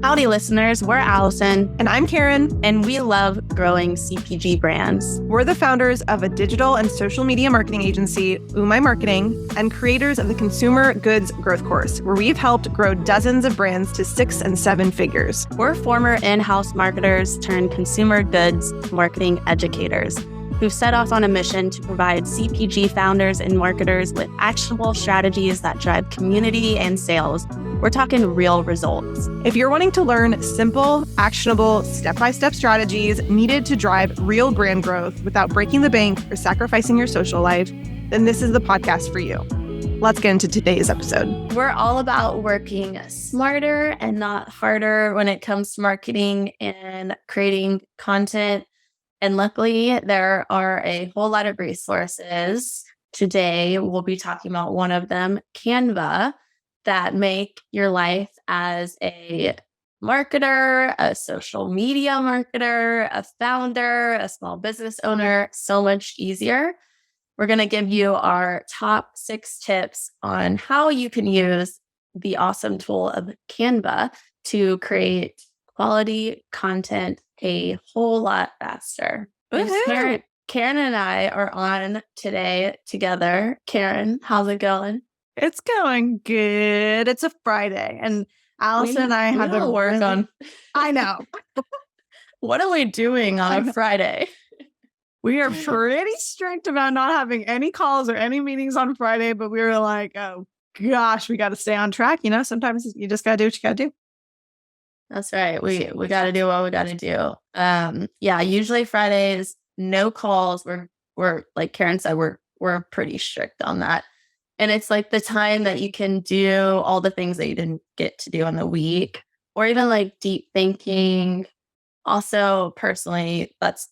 Howdy, listeners. We're Allison. And I'm Karen. And we love growing CPG brands. We're the founders of a digital and social media marketing agency, UMAI Marketing, and creators of the Consumer Goods Growth Course, where we've helped grow dozens of brands to 6 and 7 figures. We're former in-house marketers turned consumer goods marketing educators who've set off on a mission to provide CPG founders and marketers with actionable strategies that drive community and sales. We're talking real results. If you're wanting to learn simple, actionable, step-by-step strategies needed to drive real brand growth without breaking the bank or sacrificing your social life, then this is the podcast for you. Let's get into today's episode. We're all about working smarter and not harder when it comes to marketing and creating content. And luckily, there are a whole lot of resources. Today, we'll be talking about one of them, Canva, that make your life as a marketer, a social media marketer, a founder, a small business owner so much easier. We're going to give you our top 6 tips on how you can use the awesome tool of Canva to create quality content a whole lot faster. Karen and I are on today together. Karen, how's it going? It's going good. It's a Friday, and Allison and I have been work on. I know. What are we doing on a Friday? We are pretty strict about not having any calls or any meetings on Friday, but we were like, oh gosh, we got to stay on track. You know, sometimes you just got to do what you got to do. That's right. We got to do what we got to do. Yeah, usually Fridays, no calls. We're like Karen said, we're pretty strict on that. And it's like the time that you can do all the things that you didn't get to do on the week, or even like deep thinking. Also, personally, that's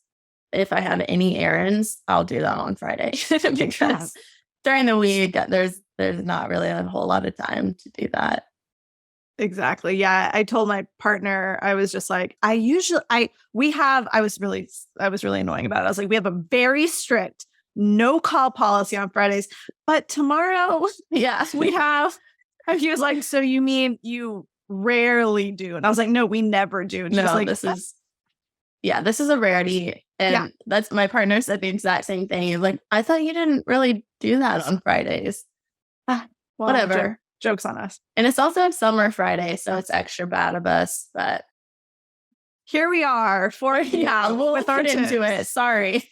if I have any errands, I'll do that on Friday because during the week, there's not really a whole lot of time to do that. Exactly. Yeah. I told my partner, I was just like, I was really annoying about it. I was like, we have a very strict no call policy on Fridays, but tomorrow, yes, we have. And he was like, so you mean you rarely do? And I was like, no, we never do. And no, like, this is a rarity. And that's my partner said the exact same thing. He's like, I thought you didn't really do that on Fridays. Whatever. Joke's on us. And it's also a summer Friday, so it's extra bad of us. But here we are we'll get into it. Sorry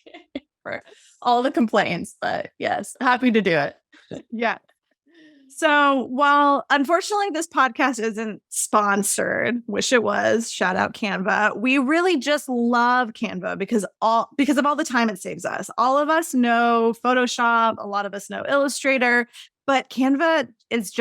for all the complaints, but yes, happy to do it. Yeah. So while unfortunately this podcast isn't sponsored, wish it was, shout out Canva. We really just love Canva because of all the time it saves us. All of us know Photoshop, a lot of us know Illustrator, but Canva is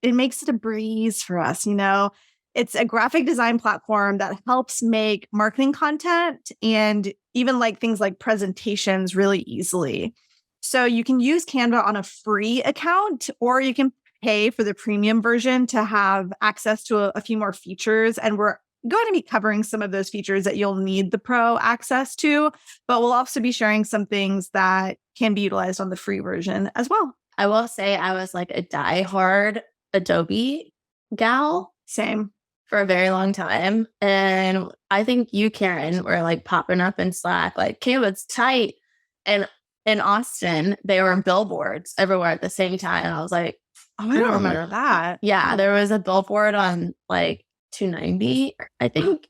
it makes it a breeze for us, you know. It's a graphic design platform that helps make marketing content and even like things like presentations really easily. So you can use Canva on a free account, or you can pay for the premium version to have access to a few more features. And we're going to be covering some of those features that you'll need the pro access to, but we'll also be sharing some things that can be utilized on the free version as well. I will say I was like a diehard Adobe gal. Same. For a very long time. And I think you, Karen, were like popping up in Slack, like, Canva's tight. And in Austin, they were billboards everywhere at the same time. And I was like, oh, I don't remember that. Yeah, there was a billboard on like 290, I think.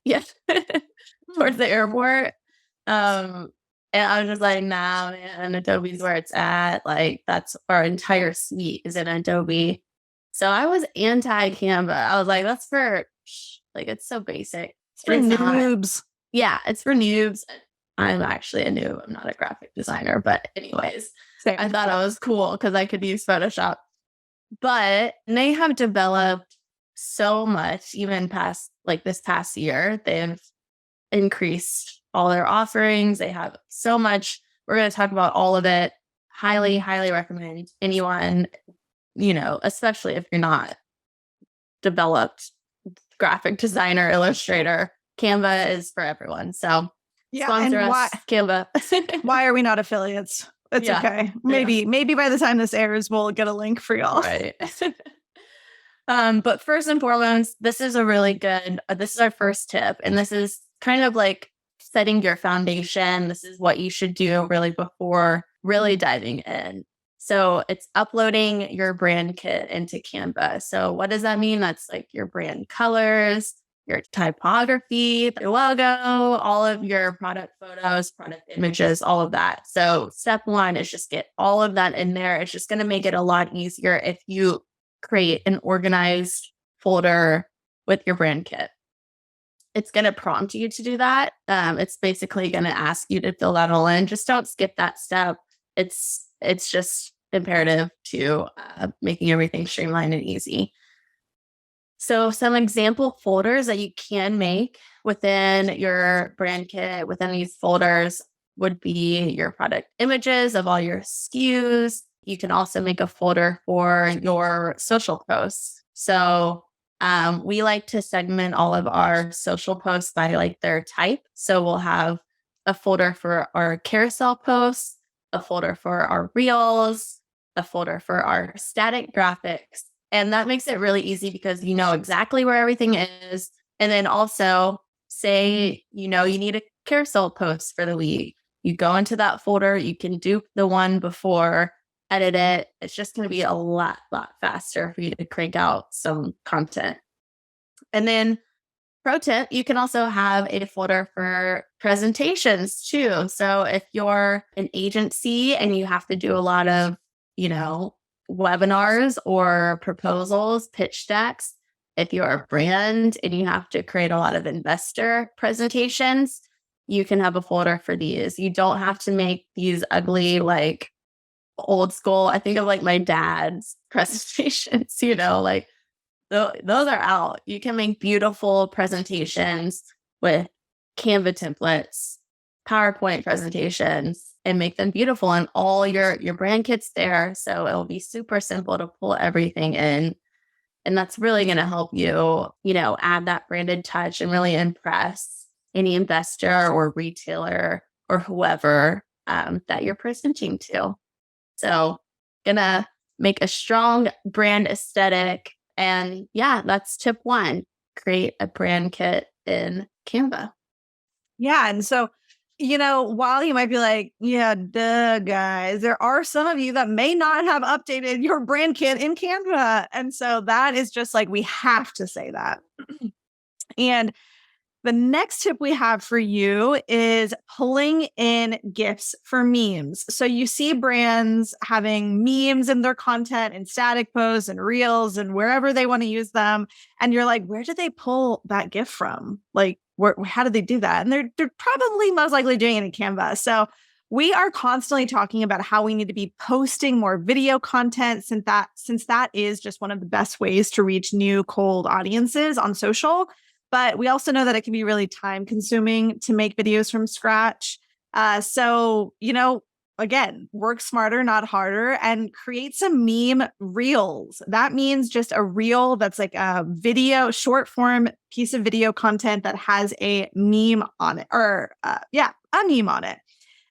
Yes. Towards the airport. And I was just like, nah, man, Adobe's where it's at. Like, that's our entire suite is in Adobe. So I was anti-Canva. I was like, that's for, like, it's so basic. It's for noobs. Yeah, it's for noobs. I'm actually a noob. I'm not a graphic designer. But anyways, I thought it was cool because I could use Photoshop. But they have developed so much, even past, like, this past year. They've increased all their offerings. They have so much. We're going to talk about all of it. Highly, highly recommend anyone, you know, especially if you're not developed graphic designer, illustrator, Canva is for everyone. So sponsor us, Canva. Why are we not affiliates? It's okay. Maybe by the time this airs, we'll get a link for y'all. Right. But first and foremost, this is a really good, this is our first tip. And this is kind of like setting your foundation. This is what you should do really before really diving in. So it's uploading your brand kit into Canva. So what does that mean? That's like your brand colors, your typography, your logo, all of your product photos, product images, all of that. So step one is just get all of that in there. It's just going to make it a lot easier if you create an organized folder with your brand kit. It's going to prompt you to do that. It's basically going to ask you to fill that all in. Just don't skip that step. It's just imperative to making everything streamlined and easy. So some example folders that you can make within your brand kit, within these folders would be your product images of all your SKUs. You can also make a folder for your social posts. So we like to segment all of our social posts by like their type. So we'll have a folder for our carousel posts, a folder for our reels, a folder for our static graphics. And that makes it really easy because you know exactly where everything is. And then also say, you need a carousel post for the week. You go into that folder, you can dupe the one before, edit it. It's just going to be a lot faster for you to crank out some content. And then pro tip, you can also have a folder for presentations too. So if you're an agency and you have to do a lot of, webinars or proposals, pitch decks, if you're a brand and you have to create a lot of investor presentations, you can have a folder for these. You don't have to make these ugly, like old school. I think of like my dad's presentations, like those are out. You can make beautiful presentations with Canva templates, PowerPoint presentations, and make them beautiful. And all your brand kit's there. So it'll be super simple to pull everything in. And that's really going to help you, add that branded touch and really impress any investor or retailer or whoever that you're presenting to. So gonna make a strong brand aesthetic. And yeah, that's tip one. Create a brand kit in Canva. Yeah. And so, while you might be like, yeah, duh, guys, there are some of you that may not have updated your brand kit in Canva. And so that is just like, we have to say that. And the next tip we have for you is pulling in Gifs for memes. So you see brands having memes in their content and static posts and reels and wherever they want to use them. And you're like, where did they pull that GIF from? Like, how did they do that? And they're probably most likely doing it in Canva. So we are constantly talking about how we need to be posting more video content since that is just one of the best ways to reach new cold audiences on social. But we also know that it can be really time consuming to make videos from scratch. So, again, work smarter, not harder, and create some meme reels. That means just a reel that's like a video, short form piece of video content that has a meme on it, or a meme on it.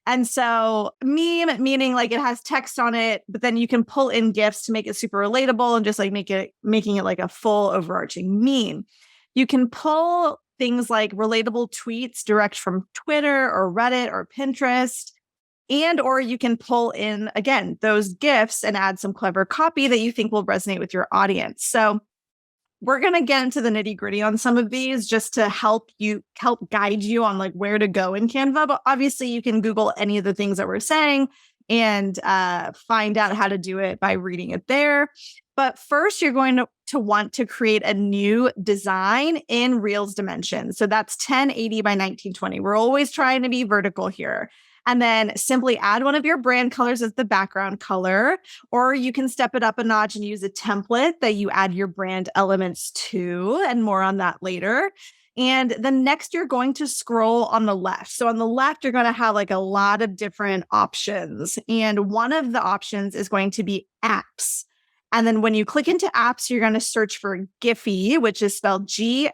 And so meme meaning like it has text on it, but then you can pull in GIFs to make it super relatable and just like making it like a full overarching meme. You can pull things like relatable tweets direct from Twitter or Reddit or Pinterest, or you can pull in, again, those GIFs and add some clever copy that you think will resonate with your audience. So we're going to get into the nitty gritty on some of these just to help guide you on like where to go in Canva. But obviously you can Google any of the things that we're saying and find out how to do it by reading it there. But first, you're going to want to create a new design in Reels dimensions. So that's 1080 by 1920. We're always trying to be vertical here. And then simply add one of your brand colors as the background color, or you can step it up a notch and use a template that you add your brand elements to, and more on that later. And then next, you're going to scroll on the left. So on the left, you're going to have like a lot of different options. And one of the options is going to be apps. And then when you click into apps, you're going to search for Giphy, which is spelled Giphy.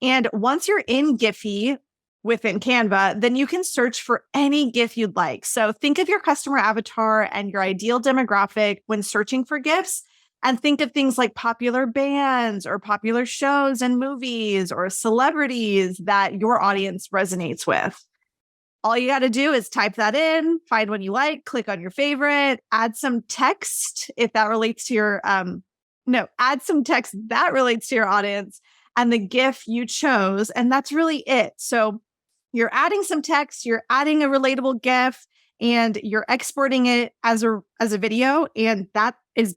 And once you're in Giphy within Canva, then you can search for any GIF you'd like. So think of your customer avatar and your ideal demographic when searching for GIFs. And think of things like popular bands or popular shows and movies or celebrities that your audience resonates with. All you got to do is type that in, find one you like, click on your favorite, add some text if that relates to your, add some text that relates to your audience and the GIF you chose. And that's really it. So you're adding some text, you're adding a relatable GIF, and you're exporting it as a video. And that is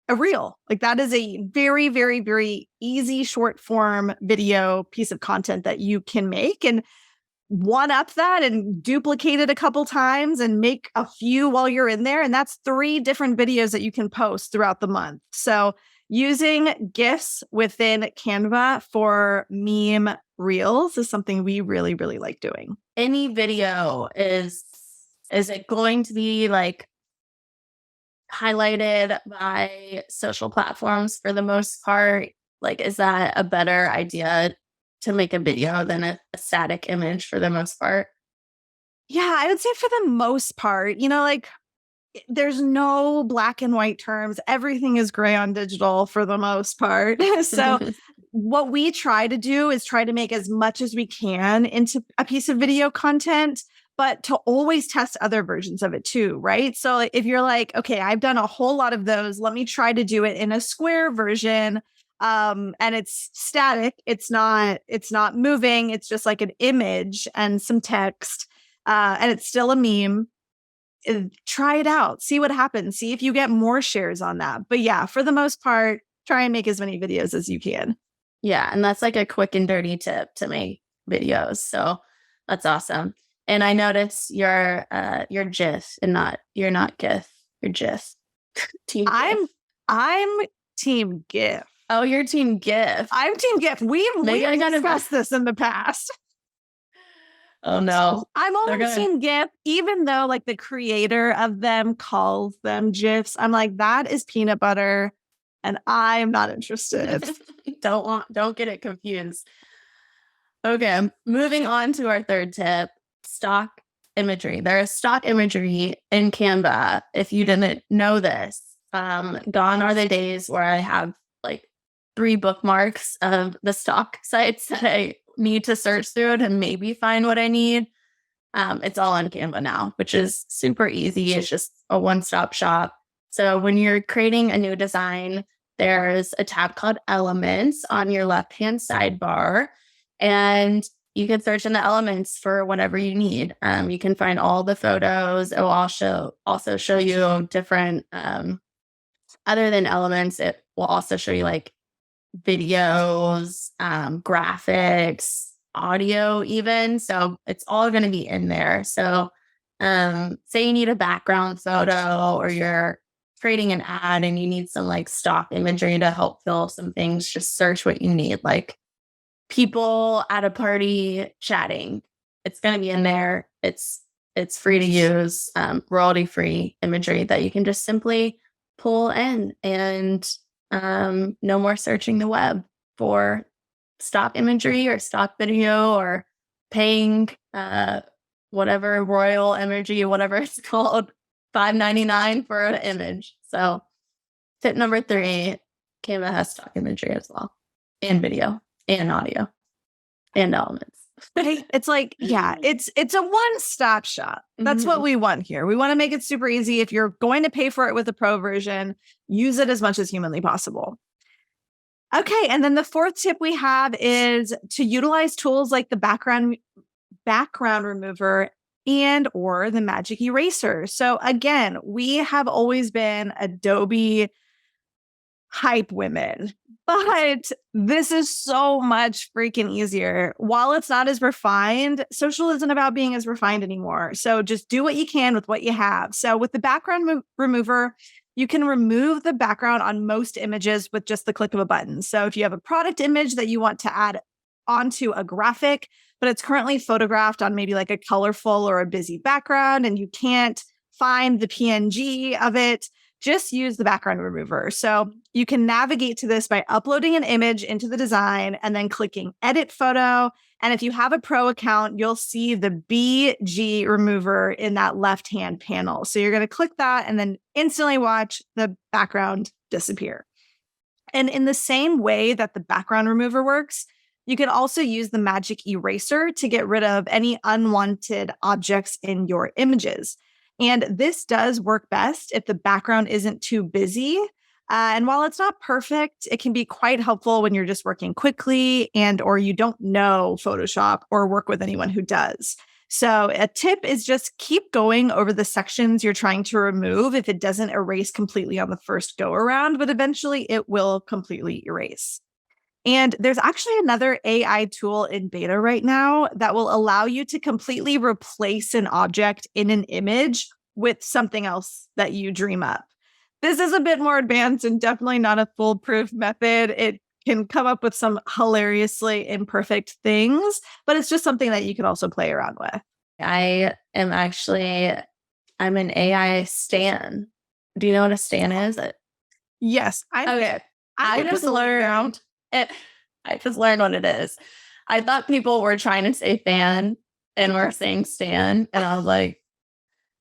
a reel. Like that is a very, very, very easy short form video piece of content that you can make and one up that and duplicate it a couple times and make a few while you're in there. And that's 3 different videos that you can post throughout the month. So using Gifs within Canva for meme reels is something we really, really like doing. Any video is it going to be like highlighted by social platforms for the most part? Like, is that a better idea to make a video than a static image for the most part? Yeah, I would say for the most part, like there's no black and white terms. Everything is gray on digital for the most part. So what we try to do is try to make as much as we can into a piece of video content, but to always test other versions of it too, right? So if you're like, okay, I've done a whole lot of those, let me try to do it in a square version. And it's static. It's not moving. It's just like an image and some text. And it's still a meme. Try it out. See what happens. See if you get more shares on that. But yeah, for the most part, try and make as many videos as you can. Yeah. And that's like a quick and dirty tip to make videos. So that's awesome. And I notice you're GIF and you're not GIF. You're GIF. Team GIF. I'm team GIF. Oh, you're team GIF. I'm team GIF. We've discussed this in the past. Oh no. I'm always team GIF, even though like the creator of them calls them GIFs. I'm like, that is peanut butter and I'm not interested. Don't get it confused. Okay, moving on to our third tip, stock imagery. There is stock imagery in Canva. If you didn't know this, gone are the days where I have like 3 bookmarks of the stock sites that I need to search through to maybe find what I need. It's all on Canva now, which is super easy. It's just a one-stop shop. So when you're creating a new design, there's a tab called Elements on your left-hand sidebar, and you can search in the elements for whatever you need. You can find all the photos. It will also show you different, other than elements, it will also show you like videos, graphics, audio even. So it's all going to be in there. So say you need a background photo or you're creating an ad and you need some like stock imagery to help fill some things, just search what you need, like people at a party chatting. It's going to be in there. It's free to use, royalty free imagery that you can just simply pull in, and no more searching the web for stock imagery or stock video or paying whatever royal imagery, whatever it's called, $5.99 for an image. So tip number 3, Canva has stock imagery as well, and video and audio and elements. It's like, yeah, it's a one-stop shop. That's what we want here. We want to make it super easy. If you're going to pay for it with a pro version, use it as much as humanly possible. Okay, and then the 4th tip we have is to utilize tools like the background remover and or the magic eraser. So again, we have always been Adobe hype women, but this is so much freaking easier. While it's not as refined, social isn't about being as refined anymore. So just do what you can with what you have. So with the background remover, you can remove the background on most images with just the click of a button. So if you have a product image that you want to add onto a graphic, but it's currently photographed on maybe like a colorful or a busy background, and you can't find the PNG of it, just use the background remover. So you can navigate to this by uploading an image into the design and then clicking edit photo. And if you have a pro account, you'll see the BG remover in that left-hand panel. So you're going to click that and then instantly watch the background disappear. And in the same way that the background remover works, you can also use the magic eraser to get rid of any unwanted objects in your images. And this does work best if the background isn't too busy. And while it's not perfect, it can be quite helpful when you're just working quickly and or you don't know Photoshop or work with anyone who does. So a tip is just keep going over the sections you're trying to remove if it doesn't erase completely on the first go around, but eventually it will completely erase. And there's actually another AI tool in beta right now that will allow you to completely replace an object in an image with something else that you dream up. This is a bit more advanced and definitely not a foolproof method. It can come up with some hilariously imperfect things, but it's just something that you can also play around with. I'm an AI stan. Do you know what a stan is? Yes. I just learned it. I just learned what it is. I thought people were trying to say fan and were saying stan. And I was like,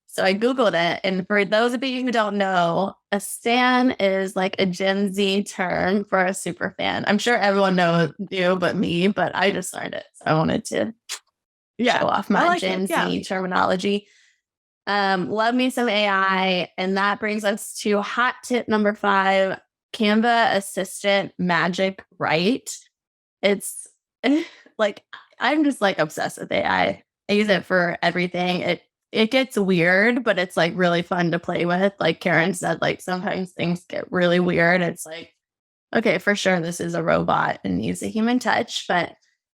so I Googled it. And for those of you who don't know, a stan is like a Gen Z term for a super fan. I'm sure everyone knows you but me, but I just learned it. So I wanted to show off my Gen Z terminology. Love me some AI. And that brings us to hot tip number 5, Canva Assistant Magic Write. It's like, I'm just like obsessed with AI. I use it for everything. It gets weird, but it's like really fun to play with. Like Karen said, like sometimes things get really weird. It's like, okay, for sure, this is a robot and needs a human touch. But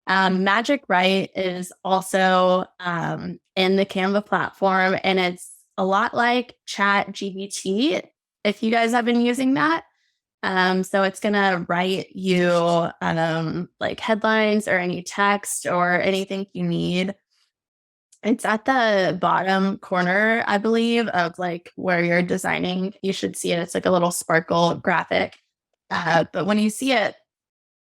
Magic Write is also in the Canva platform, and it's a lot like Chat GPT, if you guys have been using that. So it's going to write you like headlines or any text or anything you need. It's at the bottom corner, I believe, of like where you're designing. You should see it. It's like a little sparkle graphic. But when you see it,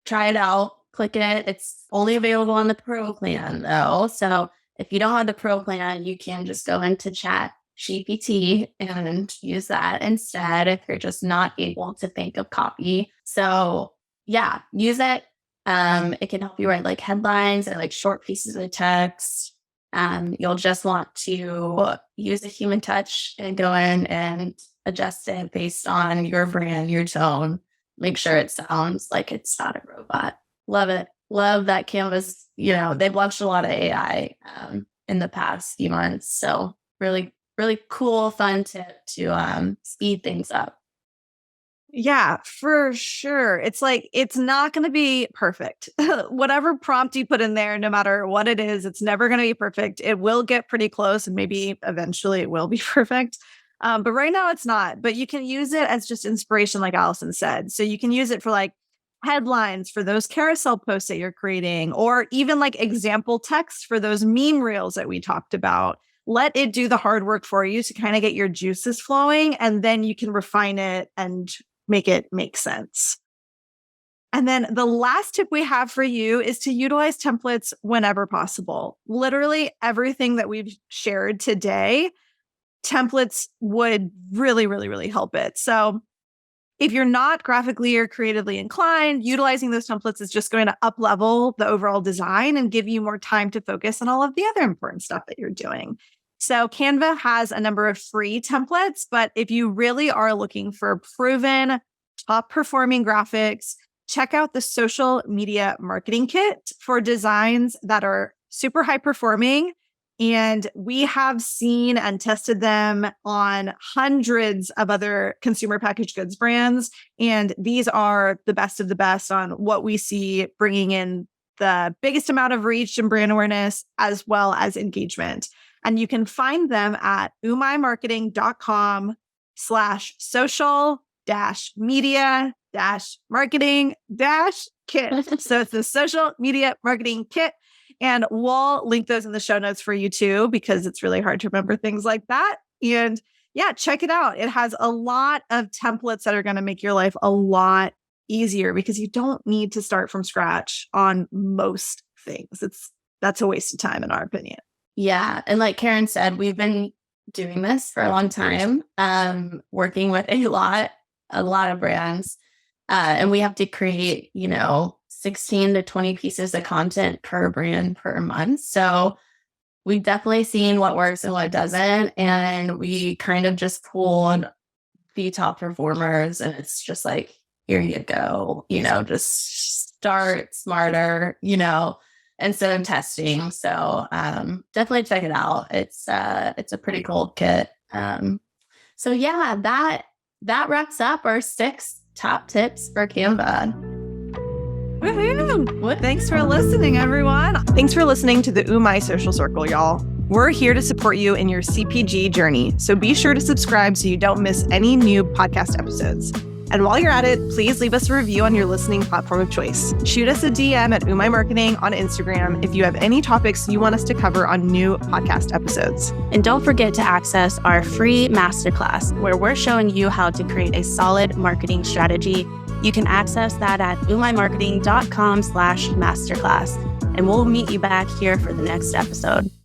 try it out, click it. It's only available on the Pro plan though. So if you don't have the Pro plan, you can just go into Chat GPT and use that instead if you're just not able to think of copy. So yeah, use it. It can help you write like headlines or like short pieces of text. You'll just want to use a human touch and go in and adjust it based on your brand, your tone. Make sure it sounds like it's not a robot. Love it. Love that Canva's, they've launched a lot of AI in the past few months. So really, really cool, fun tip to speed things up. Yeah, for sure. It's like, it's not going to be perfect. Whatever prompt you put in there, no matter what it is, it's never going to be perfect. It will get pretty close and maybe eventually it will be perfect. But right now it's not. But you can use it as just inspiration, like Allison said. So you can use it for like headlines for those carousel posts that you're creating, or even like example text for those meme reels that we talked about. Let it do the hard work for you to kind of get your juices flowing, and then you can refine it and make it make sense. And then the last tip we have for you is to utilize templates whenever possible. Literally everything that we've shared today, templates would really, really, really help it. So if you're not graphically or creatively inclined, utilizing those templates is just going to up-level the overall design and give you more time to focus on all of the other important stuff that you're doing. So Canva has a number of free templates, but if you really are looking for proven, top-performing graphics, check out the Social Media Marketing Kit for designs that are super high-performing. And we have seen and tested them on hundreds of other consumer packaged goods brands. And these are the best of the best on what we see bringing in the biggest amount of reach and brand awareness, as well as engagement. And you can find them at umaimarketing.com/social-media-marketing-kit. So it's the Social Media Marketing Kit. And we'll link those in the show notes for you too, because it's really hard to remember things like that. And yeah, check it out. It has a lot of templates that are going to make your life a lot easier, because you don't need to start from scratch on most things. That's a waste of time, in our opinion. Yeah. And like Karen said, we've been doing this for a long time, working with a lot of brands. And we have to create, 16 to 20 pieces of content per brand per month. So we've definitely seen what works and what doesn't. And we kind of just pulled the top performers, and it's just like, here you go, just start smarter, instead of testing. So definitely check it out. It's a pretty cool kit. So yeah, that wraps up our 6 top tips for Canva. Woohoo! Thanks for listening, everyone. Thanks for listening to the UMAI Social Circle, y'all. We're here to support you in your CPG journey, so be sure to subscribe so you don't miss any new podcast episodes. And while you're at it, please leave us a review on your listening platform of choice. Shoot us a DM at UMAI Marketing on Instagram if you have any topics you want us to cover on new podcast episodes. And don't forget to access our free masterclass, where we're showing you how to create a solid marketing strategy. You can access that at umaimarketing.com/masterclass. And we'll meet you back here for the next episode.